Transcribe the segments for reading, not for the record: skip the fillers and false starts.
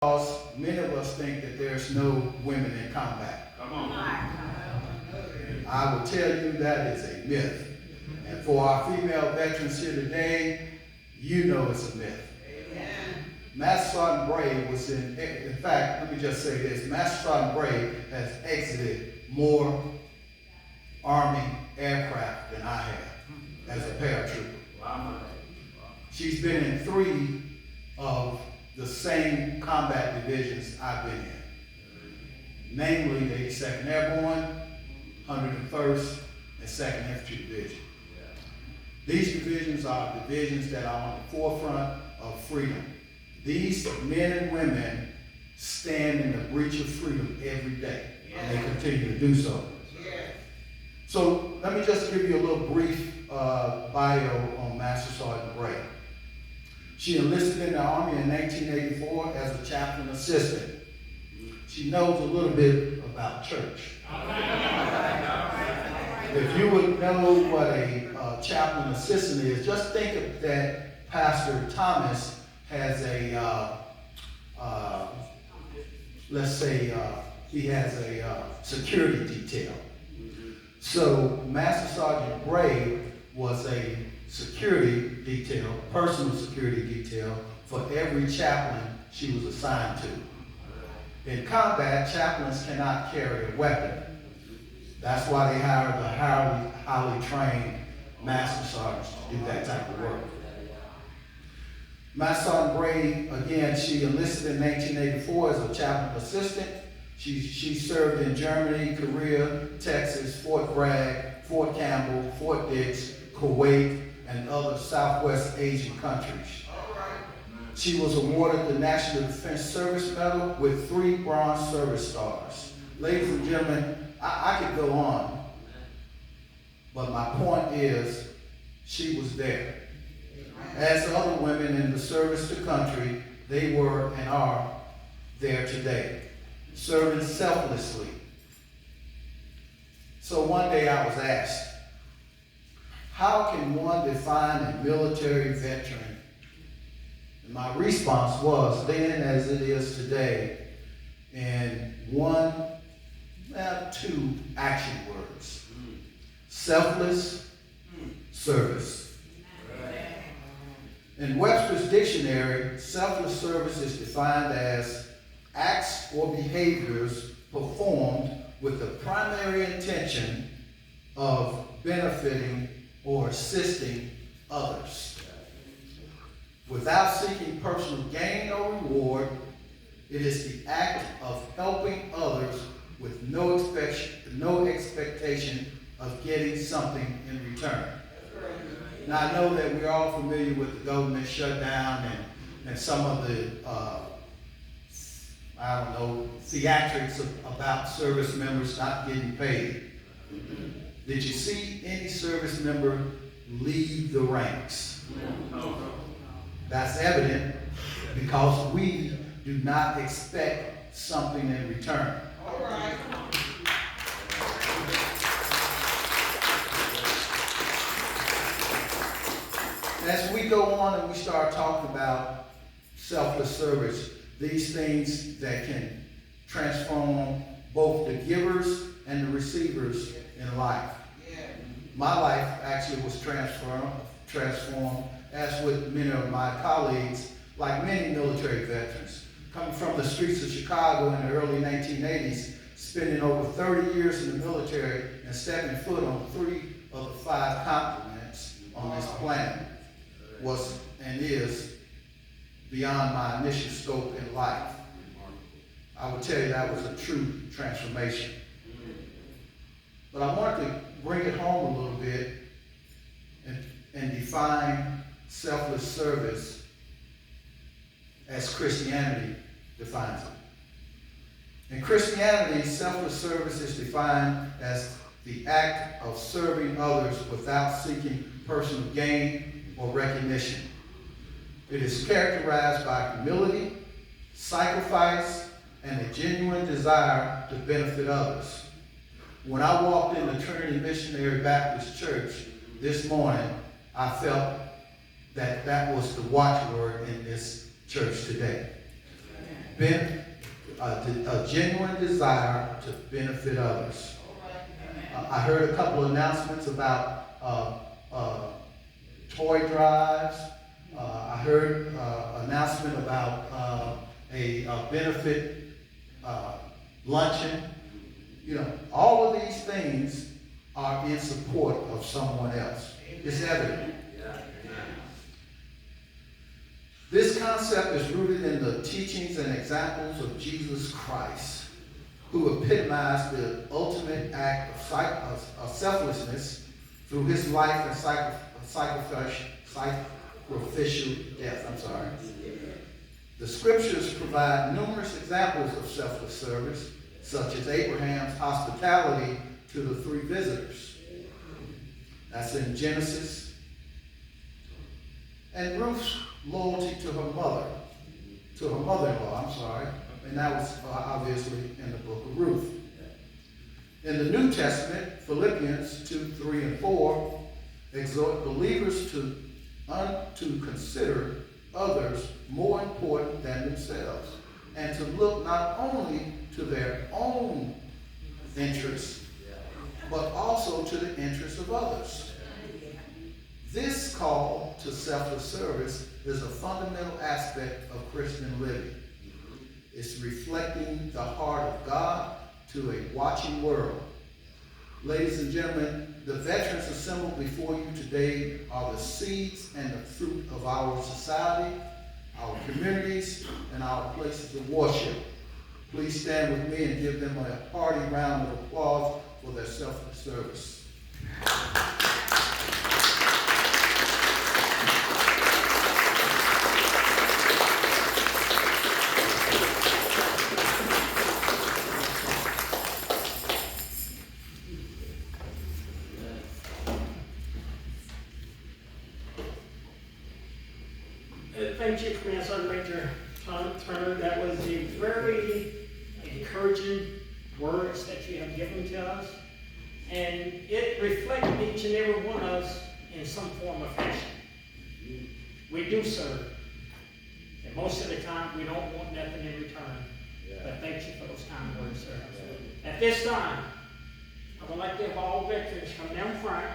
Because many of us think that there's no women in combat. Come on. I will tell you that is a myth. And for our female veterans here today, you know it's a myth. Master Sergeant Bray was in fact, let me just say this. Master Sergeant Bray has exited more Army aircraft than I have as a paratrooper. She's been in 3 of the same combat divisions I've been in. Namely, the 82nd Airborne, 101st, and 2nd Infantry Division. These divisions are divisions that are on the forefront of freedom. These men and women stand in the breach of freedom every day, and they continue to do so. So let me just give you a little brief bio on Master Sergeant Bray. She enlisted in the Army in 1984 as a chaplain assistant. She knows a little bit about church. If you would know what a chaplain assistant is, just think of that Pastor Thomas has a, let's say he has a security detail. So Master Sergeant Bray was a security detail, personal security detail, for every chaplain she was assigned to. In combat, chaplains cannot carry a weapon. That's why they hire the highly trained master sergeants to do that type of work. Master Sergeant Bray, again, she enlisted in 1984 as a chaplain assistant. She served in Germany, Korea, Texas, Fort Bragg, Fort Campbell, Fort Dix, Kuwait, and other Southwest Asian countries. She was awarded the National Defense Service Medal with 3 Bronze Service Stars. Ladies and gentlemen, I could go on, but my point is, she was there. As other women in the service to country, they were and are there today, serving selflessly. So one day I was asked, how can one define a military veteran? And my response was, then as it is today, in 2 action words: selfless service. In Webster's dictionary, selfless service is defined as acts or behaviors performed with the primary intention of benefiting or assisting others. Without seeking personal gain or reward, it is the act of helping others with no expectation of getting something in return. Now I know that we're all familiar with the government shutdown and some of the, theatrics about service members not getting paid. Did you see any service member leave the ranks? That's evident because we do not expect something in return. All right. As we go on and we start talking about selfless service, these things that can transform both the givers and the receivers in life. My life actually was transformed, as with many of my colleagues, like many military veterans, coming from the streets of Chicago in the early 1980s, spending over 30 years in the military and stepping foot on 3 of the 5 continents on this planet was and is beyond my initial scope in life. I would tell you that was a true transformation. But I wanted to bring it home a little bit and define selfless service as Christianity defines it. In Christianity, selfless service is defined as the act of serving others without seeking personal gain or recognition. It is characterized by humility, sacrifice, and a genuine desire to benefit others. When I walked in the Trinity Missionary Baptist Church this morning, I felt that was the watchword in this church today. a genuine desire to benefit others. I heard a couple of announcements about toy drives. I heard an announcement about a benefit luncheon. You know, all of these things are in support of someone else. It's evident. This concept is rooted in the teachings and examples of Jesus Christ, who epitomized the ultimate act of selflessness through his life and sacrificial death. The scriptures provide numerous examples of selfless service, such as Abraham's hospitality to the 3 visitors. That's in Genesis. And Ruth's loyalty to her mother-in-law, and that was obviously in the book of Ruth. In the New Testament, Philippians 2, 3, and 4 exhort believers to consider others more important than themselves, and to look not only to their own interests, but also to the interests of others. This call to selfless service is a fundamental aspect of Christian living. It's reflecting the heart of God to a watching world. Ladies and gentlemen, the veterans assembled before you today are the seeds and the fruit of our society, our communities, and our places of worship. Please stand with me and give them a hearty round of applause for their selfless service. Thank you, Command Major Turner. That was a very encouraging words that you have given to us. And it reflected each and every one of us in some form or fashion. We do serve. And most of the time, we don't want nothing in return. But thank you for those kind words, sir. At this time, I would like to have all veterans come down front.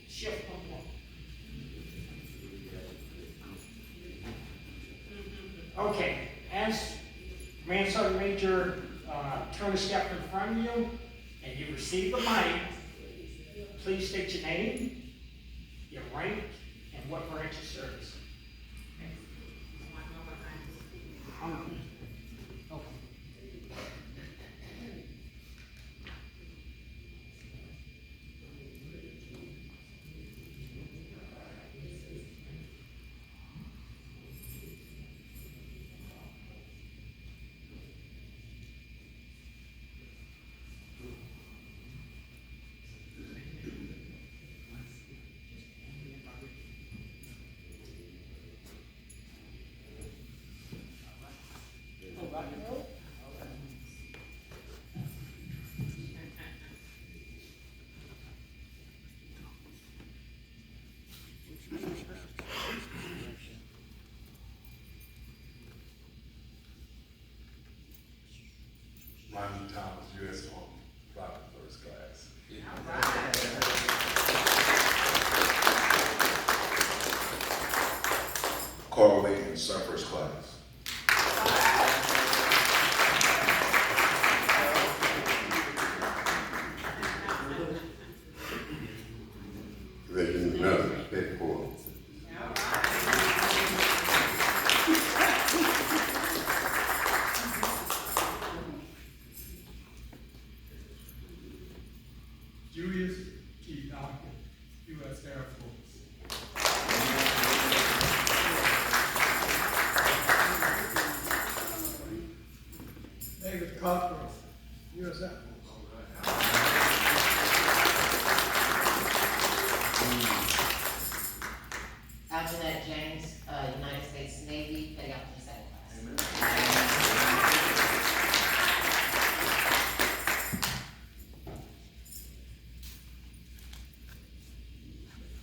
Shift one more. Okay, as Command Sergeant Major Turner stepped in front of you and you receive the mic, please state your name, your rank, and what branch of service. Ronnie, U.S. Army, Private First Class. Carl Lincoln, Sir First Class. Air Force. David Cockburn, U.S. Air Force. Alginette James, United States Navy, petty officer second class.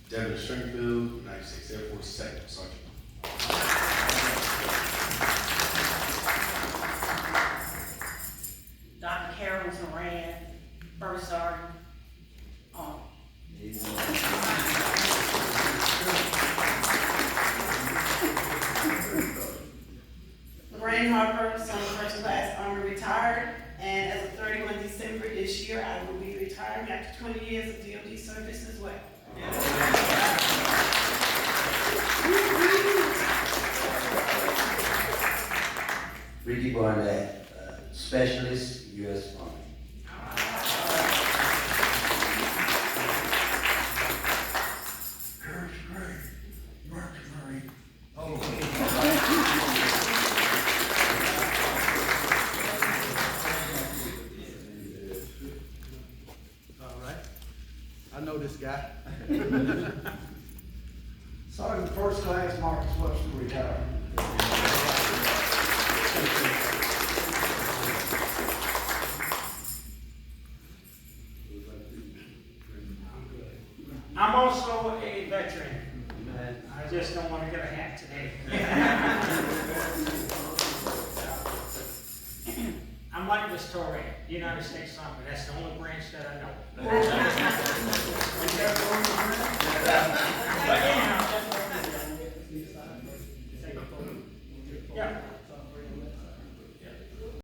Devin Stringfield, United States Air Force, second sergeant. Dr. Carol Moran, first sergeant. Lorraine Harper, son of first class Army retired, and as of 31 December this year, I will be retiring after 20 years of DoD service as well. Ricky Barnett, specialist, U.S. Army. First grade, Mercury. All right. I know this guy. Sergeant First Class Marcus Webster retired. I'm also a veteran. I just don't want to get a hat today. I'm like Miss Torre, United States Army. That's the only branch that I know.